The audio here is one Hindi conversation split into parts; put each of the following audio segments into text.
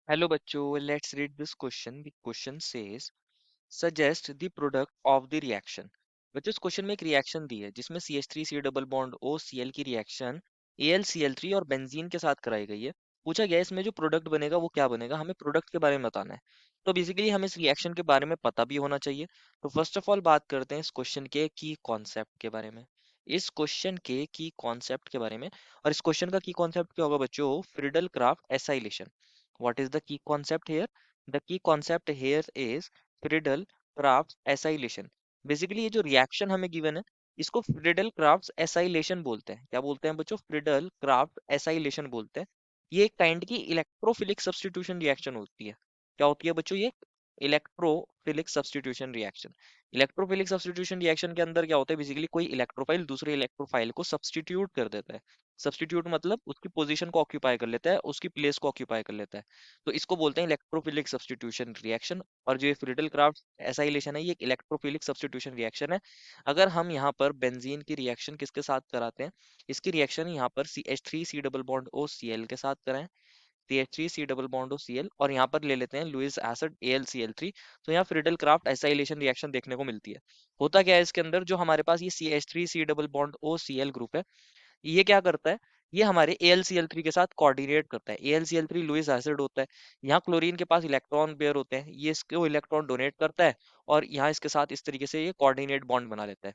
Hello bachcho, let's read this question. The question says suggest the product of the reaction. बच्चों इस क्वेश्चन में एक रिएक्शन दी है जिसमें CH3 C double bond OCl की रिएक्शन AlCl3 और बेंजीन के साथ कराई गई है। पूछा गया है इसमें जो प्रोडक्ट बनेगा वो क्या बनेगा, हमें प्रोडक्ट के बारे में बताना है। तो बेसिकली हमें इस रिएक्शन के बारे में पता भी होना चाहिए। तो फर्स्ट ऑफ ऑल बात करते हैं इस क्वेश्चन के की कॉन्सेप्ट के बारे में। इस क्वेश्चन के की कॉन्सेप्ट के बारे में, और इस क्वेश्चन का की कॉन्सेप्ट क्या होगा बच्चों? Friedel Crafts acylation. What is the key concept here? The key concept here is Friedel Crafts acylation. Basically ये जो रिएक्शन हमें गिवन है इसको फ्रीडल क्राफ्ट एसाइलेशन बोलते हैं। क्या बोलते हैं बच्चों? फ्रीडल क्राफ्ट एसाइलेशन बोलते हैं। ये एक काइंड की इलेक्ट्रोफिलिक सब्स्टिट्यूशन रिएक्शन होती है। क्या होती है बच्चों? ये electrophilic substitution reaction. Electrophilic substitution reaction के अंदर क्या होता है? बेसिकली कोई इलेक्ट्रोफाइल दूसरे इलेक्ट्रोफाइल को सब्स्टिट्यूट कर देता है। सब्स्टिट्यूट मतलब उसकी पोजीशन को ऑक्यूपाई कर लेता है, उसकी प्लेस को ऑक्यूपाई कर लेता है। तो इसको बोलते हैं इलेक्ट्रोफिलिक सब्स्टिट्यूशन रिएक्शन। और जो ये फ्रीडल क्राफ्ट एसाइलेशन है ये एक इलेक्ट्रोफिलिक सब्स्टिट्यूशन रिएक्शन है। अगर हम यहाँ पर बेंजीन की रिएक्शन किसके साथ कराते हैं? इसकी रिएक्शन यहाँ पर CH3 C double bond OCl के साथ कराएं। CH3 C double bond OCl और यहाँ पर ले लेते हैं लुईस एसिड AlCl3। तो यहाँ फ्रीडल क्राफ्ट एसाइलेशन रिएक्शन देखने को मिलती है। होता क्या है इसके अंदर? जो हमारे पास ये CH3 C double bond OCl group है ये क्या करता है? ये हमारे AlCl3 के साथ कोऑर्डिनेट करता है। AlCl3 लुईस एसिड होता है। यहाँ क्लोरीन के पास इलेक्ट्रॉन पेयर होते हैं, ये इसको इलेक्ट्रॉन डोनेट करता है और यहाँ इसके साथ इस तरीके से ये कोऑर्डिनेट बॉन्ड बना लेता है।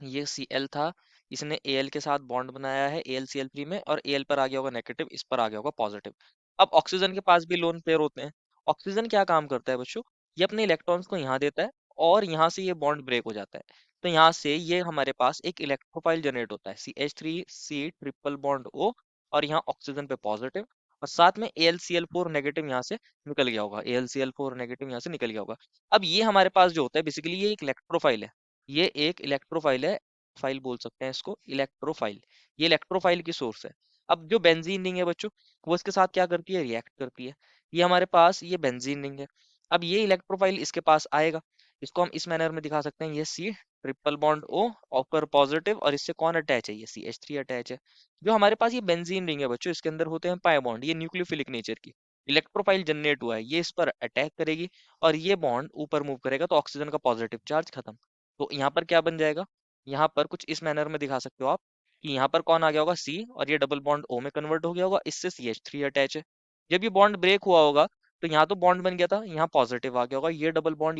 ये Cl था, इसने Al के साथ बॉन्ड बनाया है AlCl3 में, और Al पर आ गया होगा नेगेटिव, इस पर आ गया होगा पॉजिटिव। अब ऑक्सीजन के पास भी लोन पेयर होते हैं। ऑक्सीजन क्या काम करता है बच्चों? ये अपने इलेक्ट्रॉन्स को यहाँ देता है और यहाँ से ये बॉन्ड ब्रेक हो जाता है। तो यहाँ से ये हमारे पास एक इलेक्ट्रोफाइल जनरेट होता है CH3C ट्रिपल बॉन्ड O, और यहाँ ऑक्सीजन पे पॉजिटिव, और साथ में AlCl4 नेगेटिव यहाँ से निकल गया होगा। AlCl4 नेगेटिव यहाँ से निकल गया होगा। अब ये हमारे पास जो होता है बेसिकली ये एक इलेक्ट्रोफाइल है। ये एक इलेक्ट्रोफाइल है, फाइल बोल सकते हैं इसको, इलेक्ट्रोफाइल। ये इलेक्ट्रोफाइल की सोर्स है। अब जो बेंजीन रिंग है बच्चों वो इसके साथ क्या करती है? रिएक्ट करती है। ये हमारे पास ये बेंजीन रिंग है। अब ये इलेक्ट्रोफाइल इसके पास आएगा। इसको हम इस मैनर में दिखा सकते हैं, ये C triple bond O upper positive, और इससे कौन अटैच है? ये CH3 अटैच है। जो हमारे पास ये बेंजीन रिंग है बच्चों इसके अंदर होते हैं पाई बॉन्ड, ये न्यूक्लियोफिलिक नेचर की। इलेक्ट्रोफाइल जनरेट हुआ है, ये इस पर अटैक करेगी और ये बॉन्ड ऊपर मूव करेगा तो ऑक्सीजन का पॉजिटिव चार्ज खत्म। तो यहाँ पर क्या बन जाएगा? यहाँ पर कुछ इस मैनर में दिखा सकते हो आप कि यहाँ पर कौन आ गया होगा? C, और ये डबल बॉन्ड O में कन्वर्ट हो गया होगा, इससे CH3 अटैच है। जब ये बॉन्ड ब्रेक हुआ होगा तो यहाँ तो बॉन्ड बन गया था, यहाँ पॉजिटिव आ गया होगा, ये double bond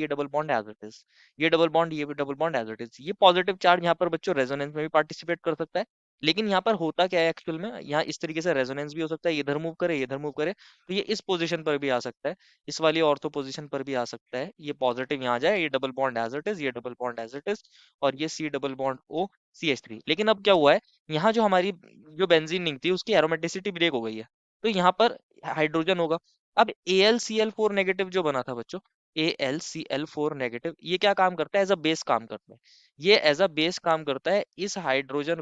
as it is, ये डबल बॉन्ड, ये भी double bond as it is. ये पॉजिटिव चार्ज यहाँ पर बच्चों रेजोनेंस में भी पार्टिसिपेट कर सकता है। लेकिन यहाँ पर होता क्या है एक्चुअल में? यहाँ इस तरीके से रेजोनेंस भी हो सकता है, इधर मूव करे इधर मूव करे, तो ये इस पोजीशन पर भी आ सकता है, इस वाली ऑर्थो पोजीशन पर भी आ सकता है। ये पॉजिटिव यहाँ जाए, ये double bond as it is, ये double bond as it is, और ये C double bond O CH3। लेकिन अब क्या हुआ है? यहाँ जो हमारी जो बेंजीन रिंग थी उसकी एरोमेटिसिटी ब्रेक हो गई है, तो यहाँ पर हाइड्रोजन होगा। अब AlCl4 नेगेटिव जो बना था बच्चों, AlCl4 नेगेटिव, ये क्या काम करता है? एज अ बेस काम करता है। ये एज अ बेस काम करता है, इस हाइड्रोजन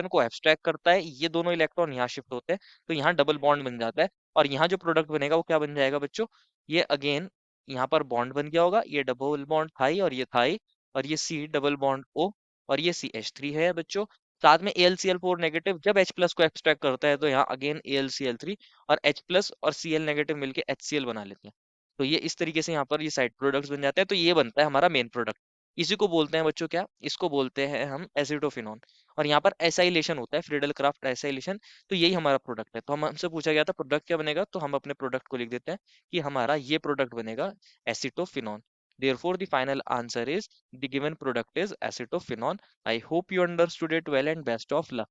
को एब्स्ट्रैक्ट करता है, ये दोनों इलेक्ट्रॉन यहाँ शिफ्ट होते हैं, तो यहाँ डबल बॉन्ड बन जाता है। और यहाँ जो प्रोडक्ट बनेगा वो क्या बन जाएगा बच्चों? ये अगेन यहाँ पर बॉन्ड बन गया होगा, ये डबल बॉन्ड थाई और ये थाई, और ये C डबल बॉन्ड O, और ये CH3 है बच्चों। साथ में AlCl4 नेगेटिव जब H प्लस को एक्सट्रैक्ट करता है तो यहाँ अगेन AlCl3 और H प्लस और Cl नेगेटिव मिलके HCl बना लेते हैं। तो ये इस तरीके से यहाँ पर ये साइड प्रोडक्ट्स बन जाते हैं। तो ये बनता है हमारा मेन प्रोडक्ट। इसी को बोलते हैं बच्चों क्या? इसको बोलते हैं हम एसिटोफिनॉन। और यहाँ पर एसाइलेशन होता है, फ्रीडल क्राफ्ट एसाइलेशन। तो यही हमारा प्रोडक्ट है। तो हमसे पूछा गया था प्रोडक्ट क्या बनेगा, तो हम अपने प्रोडक्ट को लिख देते हैं कि हमारा ये प्रोडक्ट बनेगा acetophenone. Therefore, the final answer is the given product is acetophenone. I hope you understood it well and best of luck.